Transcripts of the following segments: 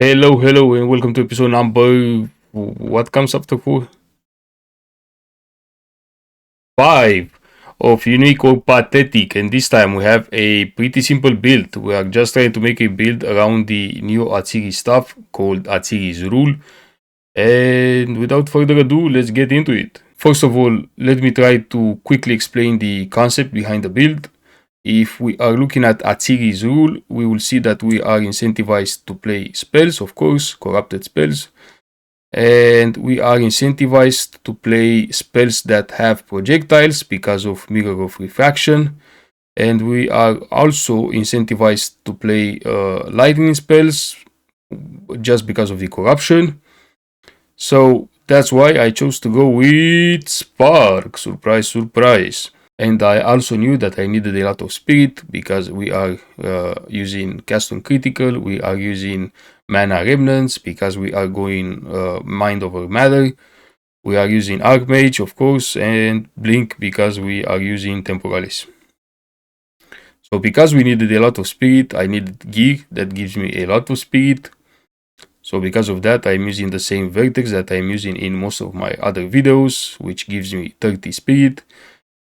Hello, and welcome to episode number. What comes after 4? 5 of Unique or Pathetic, and this time we have a pretty simple build. We are just trying to make a build around the new Atziri stuff called Atziri's Rule. And without further ado, let's get into it. First of all, let me try to quickly explain the concept behind the build. If we are looking at Atziri's rule, we will see that we are incentivized to play spells, of course, corrupted spells. And we are incentivized to play spells that have projectiles because of Mirror of Refraction. And we are also incentivized to play lightning spells just because of the corruption. So that's why I chose to go with Spark. Surprise, surprise. And I also knew that I needed a lot of spirit because we are using cast on critical, we are using mana remnants because we are going mind over matter, we are using archmage of course, and blink because we are using temporalis. So because we needed a lot of spirit, I needed gear that gives me a lot of spirit. So because of that, I'm using the same vertex that I'm using in most of my other videos, which gives me 30 spirit.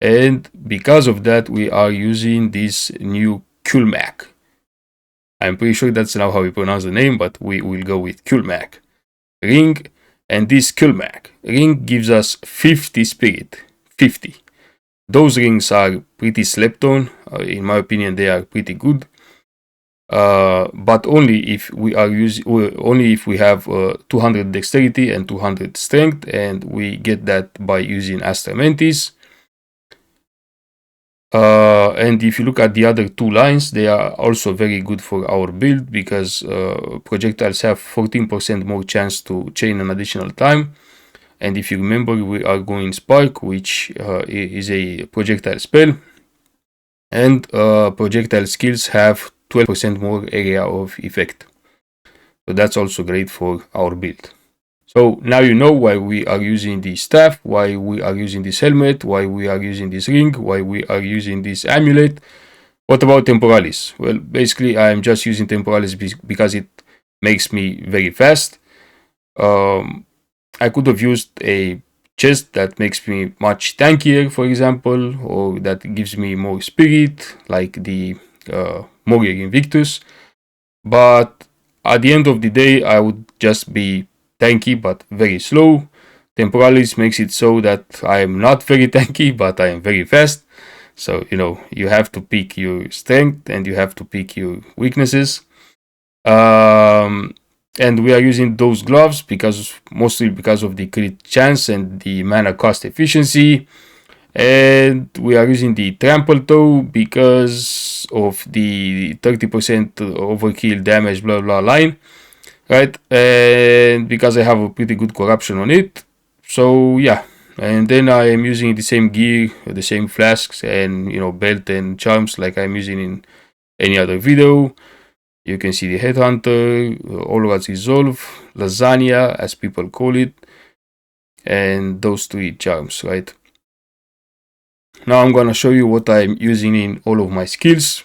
And because of that, we are using this new Kulmak. I'm pretty sure that's now how we pronounce the name, but we will go with Kulmak ring. And this Kulmak ring gives us 50 spirit. 50. Those rings are pretty slept on. In my opinion, they are pretty good. But only if we are only if we have 200 dexterity and 200 strength, and we get that by using Astra Mentis. And if you look at the other two lines, they are also very good for our build because projectiles have 14% more chance to chain an additional time. And if you remember, we are going Spark, which is a projectile spell. And projectile skills have 12% more area of effect. So that's also great for our build. So now you know why we are using the staff, why we are using this helmet, why we are using this ring, why we are using this amulet. What about Temporalis? Well, basically I am just using Temporalis because it makes me very fast. I could have used a chest that makes me much tankier, for example, or that gives me more spirit, like the Warrior Invictus. But at the end of the day, I would just be tanky but very slow. Temporalis makes it so that I am not very tanky but I am very fast. So, you have to pick your strength and you have to pick your weaknesses. And we are using those gloves mostly because of the crit chance and the mana cost efficiency. And we are using the trample toe because of the 30% overkill damage blah blah line, right? And because I have a pretty good corruption on it. So yeah, and then I am using the same gear, the same flasks and belt and charms like I'm using in any other video. You can see the headhunter, all Allrats resolve, lasagna as people call it, and those three charms, right? Now I'm gonna show you what I'm using in all of my skills.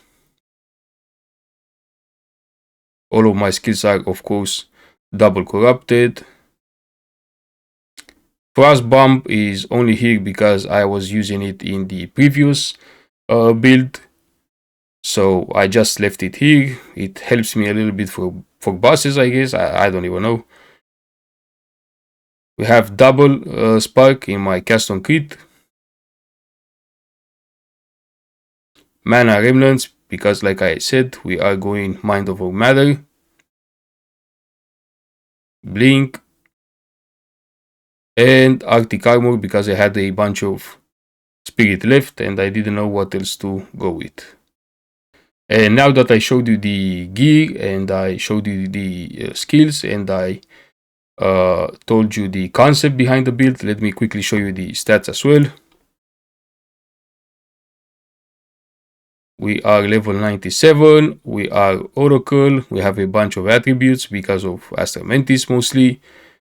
All of my skills are, of course, double corrupted. Frost Bomb is only here because I was using it in the previous build. So I just left it here. It helps me a little bit for bosses, I guess. I don't even know. We have double spark in my cast on crit. Mana remnants, because like I said, we are going mind over matter. Blink. And Arctic armor because I had a bunch of spirit left and I didn't know what else to go with. And now that I showed you the gear and I showed you the skills and I told you the concept behind the build, let me quickly show you the stats as well. We are level 97, we are Oracle, we have a bunch of attributes because of Astra Mentis mostly.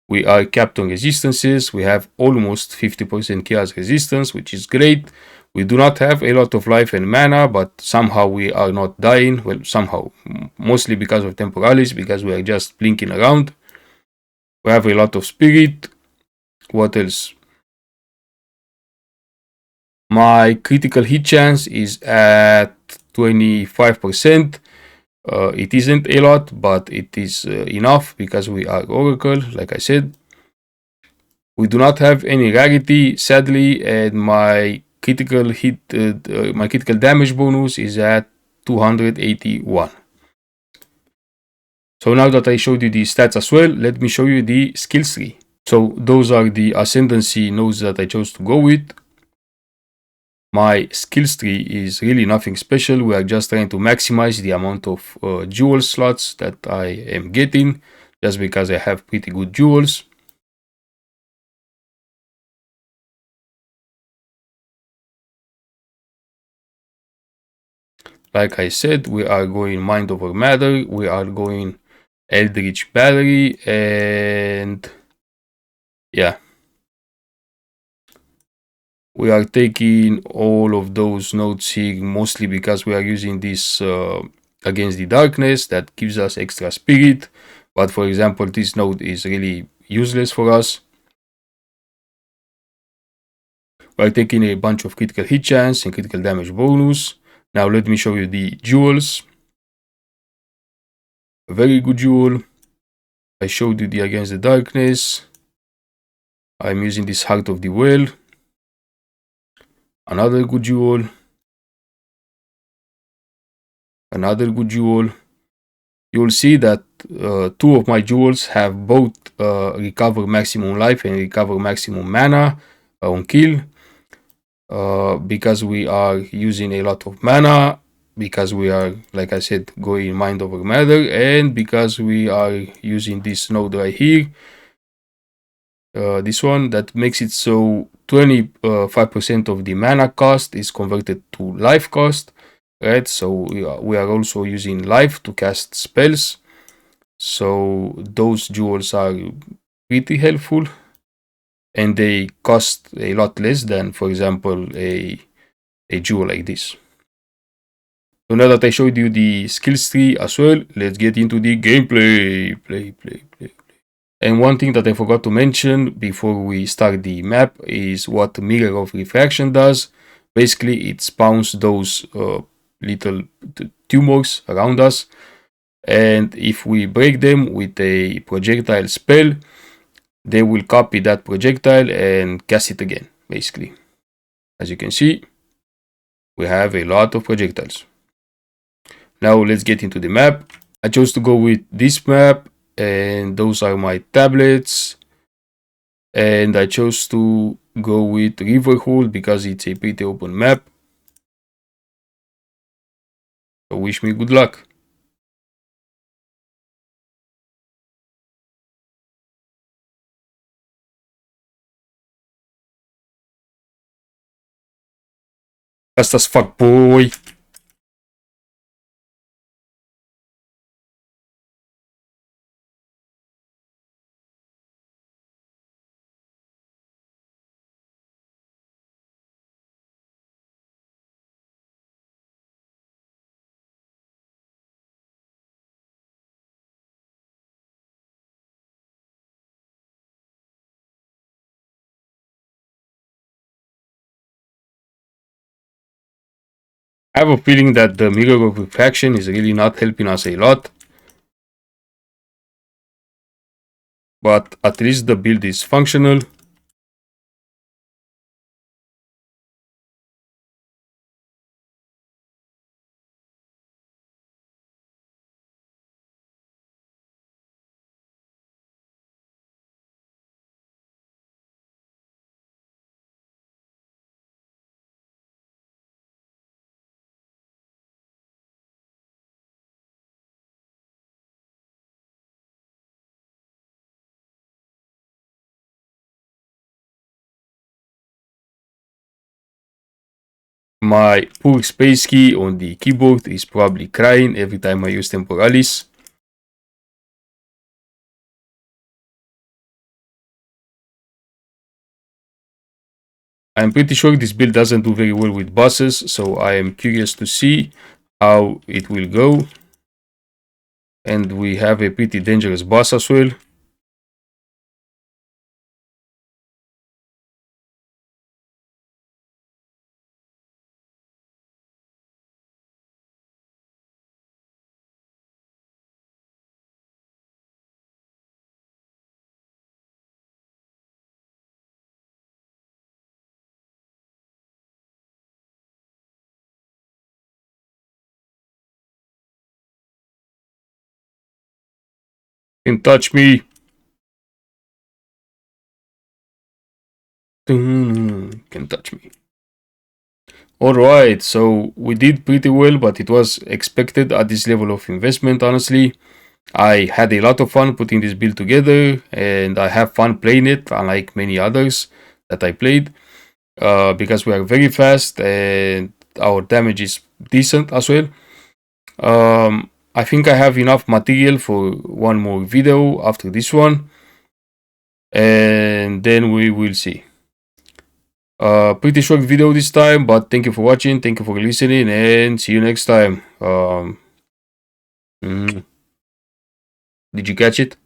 We are capped on resistances, we have almost 50% chaos resistance, which is great. We do not have a lot of life and mana, but somehow we are not dying. Well, somehow. Mostly because of Temporalis, because we are just blinking around. We have a lot of spirit. What else? My critical hit chance is at 25%. It isn't a lot, but it is enough because we are Oracle, like I said. We do not have any rarity, sadly, and my critical hit, my critical damage bonus is at 281. So now that I showed you the stats as well, let me show you the skills tree. So those are the ascendancy nodes that I chose to go with. My skills tree is really nothing special. We are just trying to maximize the amount of jewel slots that I am getting, just because I have pretty good jewels. Like I said, we are going Mind Over Matter, we are going Eldritch Battery, and yeah. We are taking all of those nodes here, mostly because we are using this against the darkness that gives us extra spirit. But for example, this node is really useless for us. We are taking a bunch of critical hit chance and critical damage bonus. Now let me show you the jewels. A very good jewel. I showed you the against the darkness. I'm using this Heart of the Well. Another good jewel. Another good jewel. You'll see that two of my jewels have both recover maximum life and recover maximum mana on kill. Because we are using a lot of mana, because we are, like I said, going Mind Over Matter, and because we are using this node right here. This one that makes it so 25% of the mana cost is converted to life cost, right? So we are also using life to cast spells. So those jewels are pretty helpful, and they cost a lot less than, for example, a jewel like this. So now that I showed you the skills tree as well, let's get into the gameplay. Play. And one thing that I forgot to mention before we start the map is what Mirror of Refraction does. Basically, it spawns those little tumors around us, and if we break them with a projectile spell, they will copy that projectile and cast it again, basically. As you can see, we have a lot of projectiles. Now let's get into the map. I chose to go with this map, and those are my tablets. And I chose to go with Riverhold because it's a pretty open map. So wish me good luck. Fast as fuck, boy. I have a feeling that the Mirror of Refraction is really not helping us a lot. But at least the build is functional. My poor space key on the keyboard is probably crying every time I use Temporalis. I'm pretty sure this build doesn't do very well with bosses, so I am curious to see how it will go. And we have a pretty dangerous boss as well. Can't touch me. Can't touch me. Alright, so we did pretty well, but it was expected at this level of investment, honestly. I had a lot of fun putting this build together, and I have fun playing it, unlike many others that I played, because we are very fast and our damage is decent as well. I think I have enough material for one more video after this one, and then we will see. Pretty short video this time, but thank you for watching, thank you for listening, and see you next time. Did you catch it?